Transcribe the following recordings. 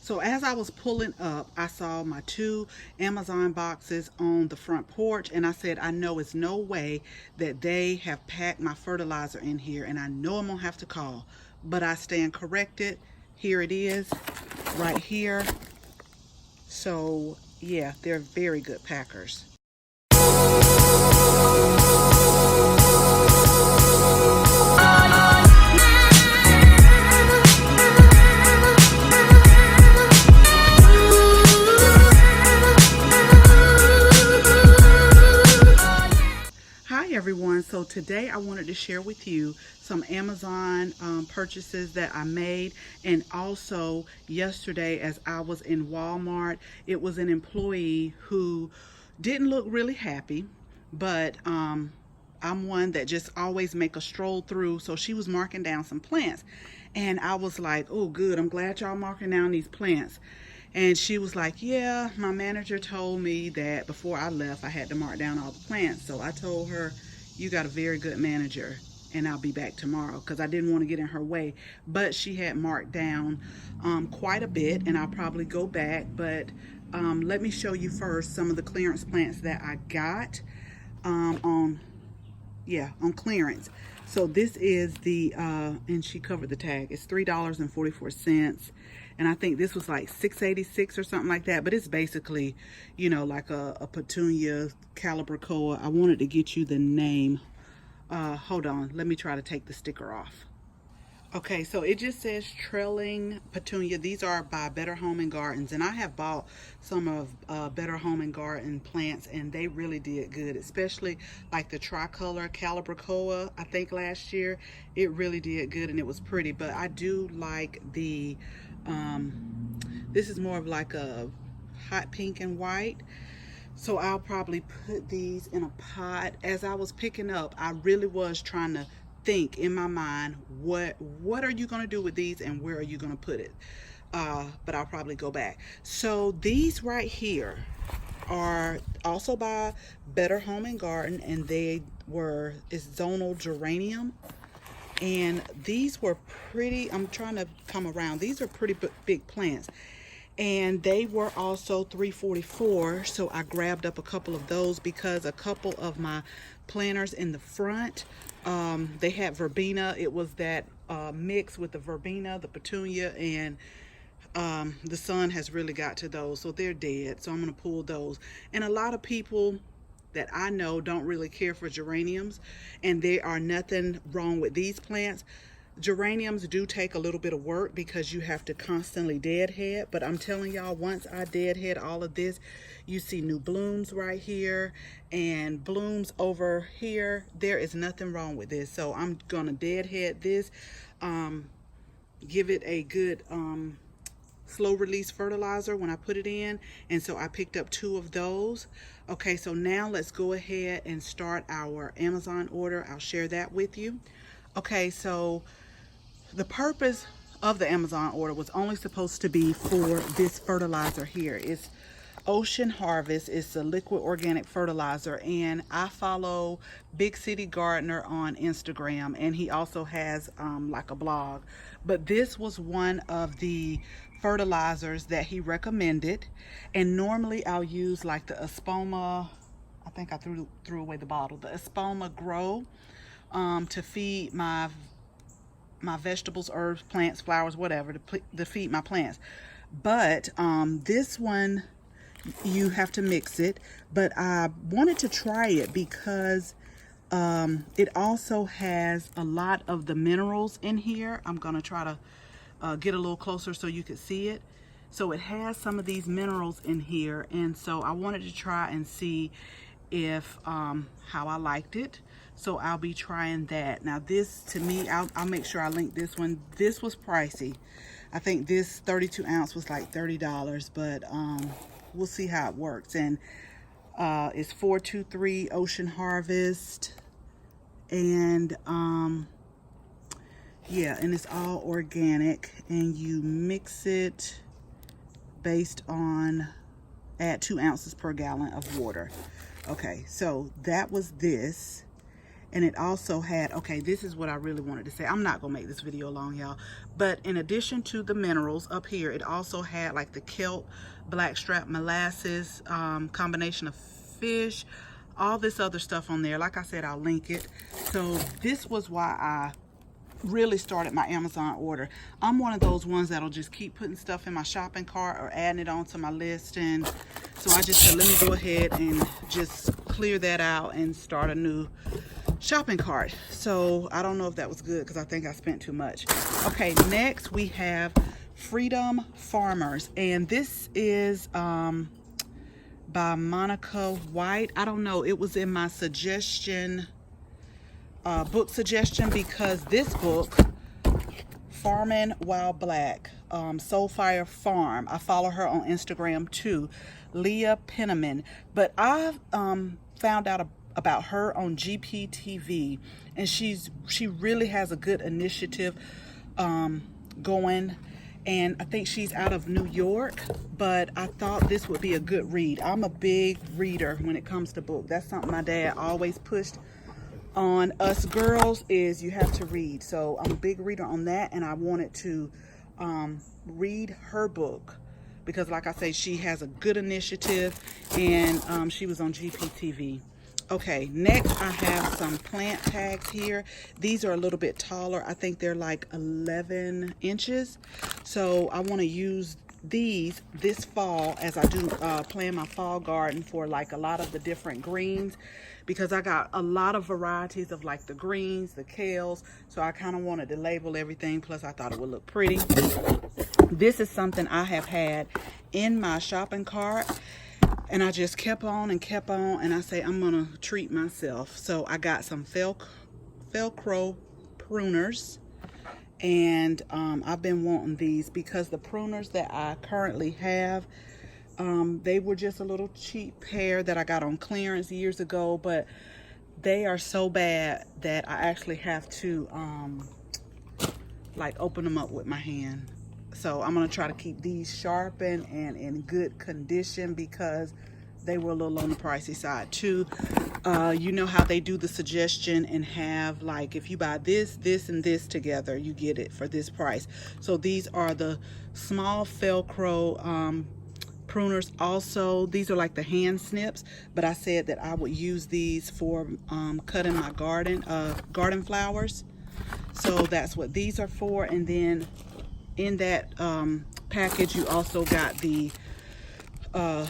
So as I was pulling up, I saw my 2 Amazon boxes on the front porch, and I said, I know it's no way that they have packed my fertilizer in here, and I know I'm gonna have to call, but I stand corrected. Here it is right here. So yeah, they're very good packers. Hi everyone, so today I wanted to share with you some Amazon purchases that I made, and also yesterday as I was in Walmart, it was an employee who didn't look really happy, but I'm one that just always make a stroll through, so she was marking down some plants, and I was like, oh good, I'm glad y'all marking down these plants. And she was like, yeah, my manager told me that before I left, I had to mark down all the plants. So I told her, you got a very good manager, and I'll be back tomorrow, because I didn't want to get in her way. But she had marked down quite a bit, and I'll probably go back. But let me show you first some of the clearance plants that I got on clearance. So this is the, and she covered the tag, it's $3.44. And I think this was like $6.86 or something like that. But it's basically, you know, like a Petunia calibrachoa. I wanted to get you the name. Hold on, let me try to take the sticker off. Okay, so it just says trailing petunia. These are by Better Home and Gardens, and I have bought some of Better Home and Garden plants, and they really did good, especially like the tricolor calibrachoa. I think last year it really did good, and it was pretty. But I do like the this is more of like a hot pink and white. So I'll probably put these in a pot. As I was picking up, I really was trying to think in my mind, what are you going to do with these and where are you going to put it? But I'll probably go back. So these right here are also by Better Home and Garden, and it's zonal geranium. And these were pretty, I'm trying to come around, these are pretty big plants. And they were also $3.44, so I grabbed up a couple of those because a couple of my planters in the front, they had verbena. It was that mix with the verbena, the petunia, and the sun has really got to those, so they're dead. So I'm going to pull those. And a lot of people that I know don't really care for geraniums, and there are nothing wrong with these plants. Geraniums do take a little bit of work because you have to constantly deadhead, but I'm telling y'all, once I deadhead all of this, you see new blooms right here and blooms over here. There is nothing wrong with this. So I'm gonna deadhead this, give it a good slow release fertilizer when I put it in, and so I picked up 2 of those. Okay, so now let's go ahead and start our Amazon order. I'll share that with you. Okay, so the purpose of the Amazon order was only supposed to be for this fertilizer here. It's Ocean Harvest. It's a liquid organic fertilizer, and I follow Big City Gardener on Instagram, and he also has like a blog. But this was one of the fertilizers that he recommended, and normally I'll use like the Espoma, I think I threw away the bottle, the Espoma Grow to feed my vegetables, herbs, plants, flowers, whatever, to feed my plants. But this one, you have to mix it. But I wanted to try it because it also has a lot of the minerals in here. I'm gonna try to get a little closer so you can see it. So it has some of these minerals in here, and so I wanted to try and see if how I liked it. So I'll be trying that. Now this, to me, I'll make sure I link this one. This was pricey. I think this 32 ounce was like $30, but we'll see how it works. And it's 423 Ocean Harvest, and yeah, and it's all organic, and you mix it based on, add 2 ounces per gallon of water. Okay, so that was this. And it also had, okay, this is what I really wanted to say. I'm not gonna make this video long, y'all, but in addition to the minerals up here, it also had like the kelp, blackstrap molasses, combination of fish, all this other stuff on there. Like I said, I'll link it. So this was why I really started my Amazon order. I'm one of those ones that'll just keep putting stuff in my shopping cart or adding it onto my list, and so I just said, let me go ahead and just clear that out and start a new shopping cart. So I don't know if that was good because I think I spent too much. Okay, next we have Freedom Farmers, and this is by Monica White. I don't know, it was in my suggestion, book suggestion, because this book, Farming While Black, Soulfire Farm, I follow her on Instagram too, Leah Penniman, but I found out about her on GPTV, and she really has a good initiative going, and I think she's out of New York, but I thought this would be a good read. I'm a big reader when it comes to books. That's something my dad always pushed on us girls, is you have to read. So I'm a big reader on that, and I wanted to read her book because, like I say, she has a good initiative, and she was on GPTV. Okay, next I have some plant tags here. These are a little bit taller. I think they're like 11 inches. So I want to use these this fall as I do plan my fall garden for like a lot of the different greens, because I got a lot of varieties of like the greens, the kales. So I kind of wanted to label everything. Plus I thought it would look pretty. This is something I have had in my shopping cart, and I just kept on, and I say I'm gonna treat myself. So I got some Felco pruners, and I've been wanting these because the pruners that I currently have, they were just a little cheap pair that I got on clearance years ago, but they are so bad that I actually have to like open them up with my hand. So I'm gonna try to keep these sharpened and in good condition because they were a little on the pricey side too. You know how they do the suggestion and have like, if you buy this, this, and this together, you get it for this price. So these are the small Felco pruners. Also, these are like the hand snips, but I said that I would use these for cutting my garden flowers. So that's what these are for. And then in that package, you also got the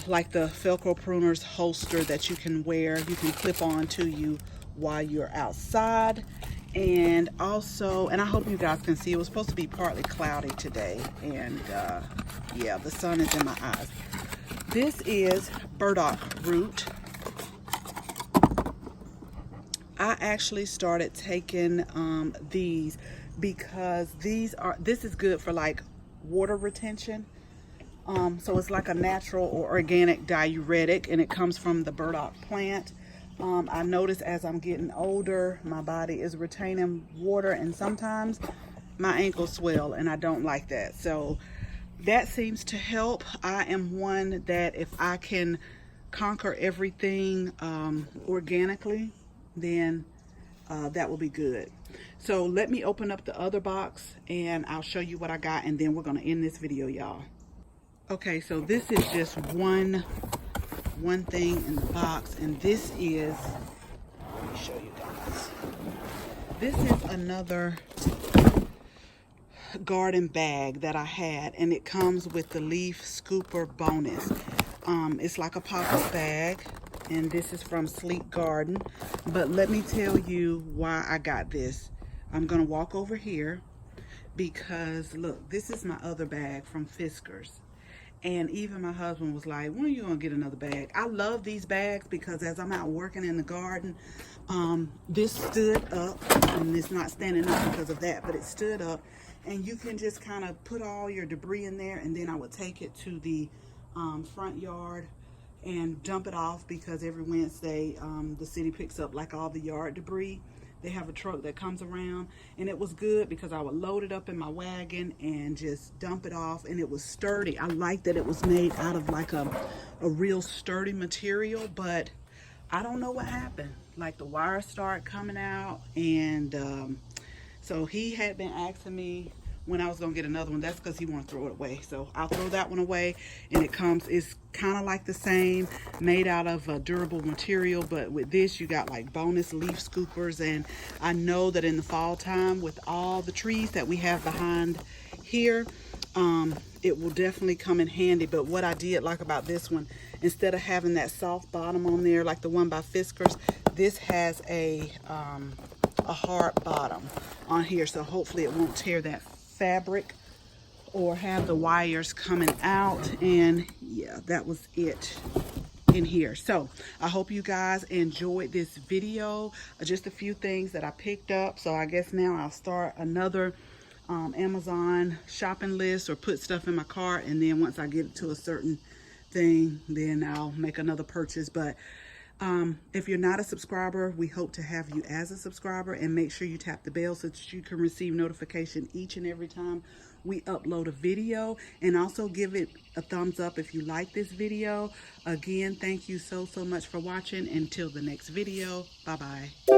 like the Felco pruners holster that you can wear, you can clip on to you while you're outside. And also, and I hope you guys can see, it was supposed to be partly cloudy today, and yeah, the sun is in my eyes. This is Burdock root. I actually started taking these because this is good for like water retention. So it's like a natural or organic diuretic, and it comes from the Burdock plant. I notice as I'm getting older, my body is retaining water, and sometimes my ankles swell, and I don't like that. So that seems to help. I am one that if I can conquer everything organically, then that will be good. So let me open up the other box and I'll show you what I got, and then we're going to end this video, y'all. Okay, so this is just one thing in the box, and this is, let me show you guys. This is another garden bag that I had, and it comes with the leaf scooper bonus. It's like a pocket bag, and this is from Sleek Garden. But let me tell you why I got this. I'm gonna walk over here because look, this is my other bag from Fiskars. And even my husband was like, when are you gonna get another bag? I love these bags because as I'm out working in the garden, this stood up, and it's not standing up because of that, but it stood up, and you can just kind of put all your debris in there, and then I would take it to the front yard and dump it off, because every Wednesday the city picks up like all the yard debris. They have a truck that comes around, and it was good because I would load it up in my wagon and just dump it off, and it was sturdy. I like that it was made out of like a real sturdy material, but I don't know what happened. like the wires start coming out. And so he had been asking me when I was gonna get another one. That's because he want to throw it away, so I'll throw that one away. And it's kind of like the same, made out of a durable material, but with this you got like bonus leaf scoopers. And I know that in the fall time, with all the trees that we have behind here, it will definitely come in handy. But what I did like about this one, instead of having that soft bottom on there like the one by Fiskars, this has a hard bottom on here, so hopefully it won't tear that fabric or have the wires coming out. And yeah, that was it in here. So I hope you guys enjoyed this video. Just a few things that I picked up. So I guess now I'll start another Amazon shopping list, or put stuff in my cart, and then once I get to a certain thing, then I'll make another purchase. But if you're not a subscriber, we hope to have you as a subscriber, and make sure you tap the bell so that you can receive notification each and every time we upload a video. And also give it a thumbs up if you like this video. Again, thank you so much for watching. Until the next video, bye bye.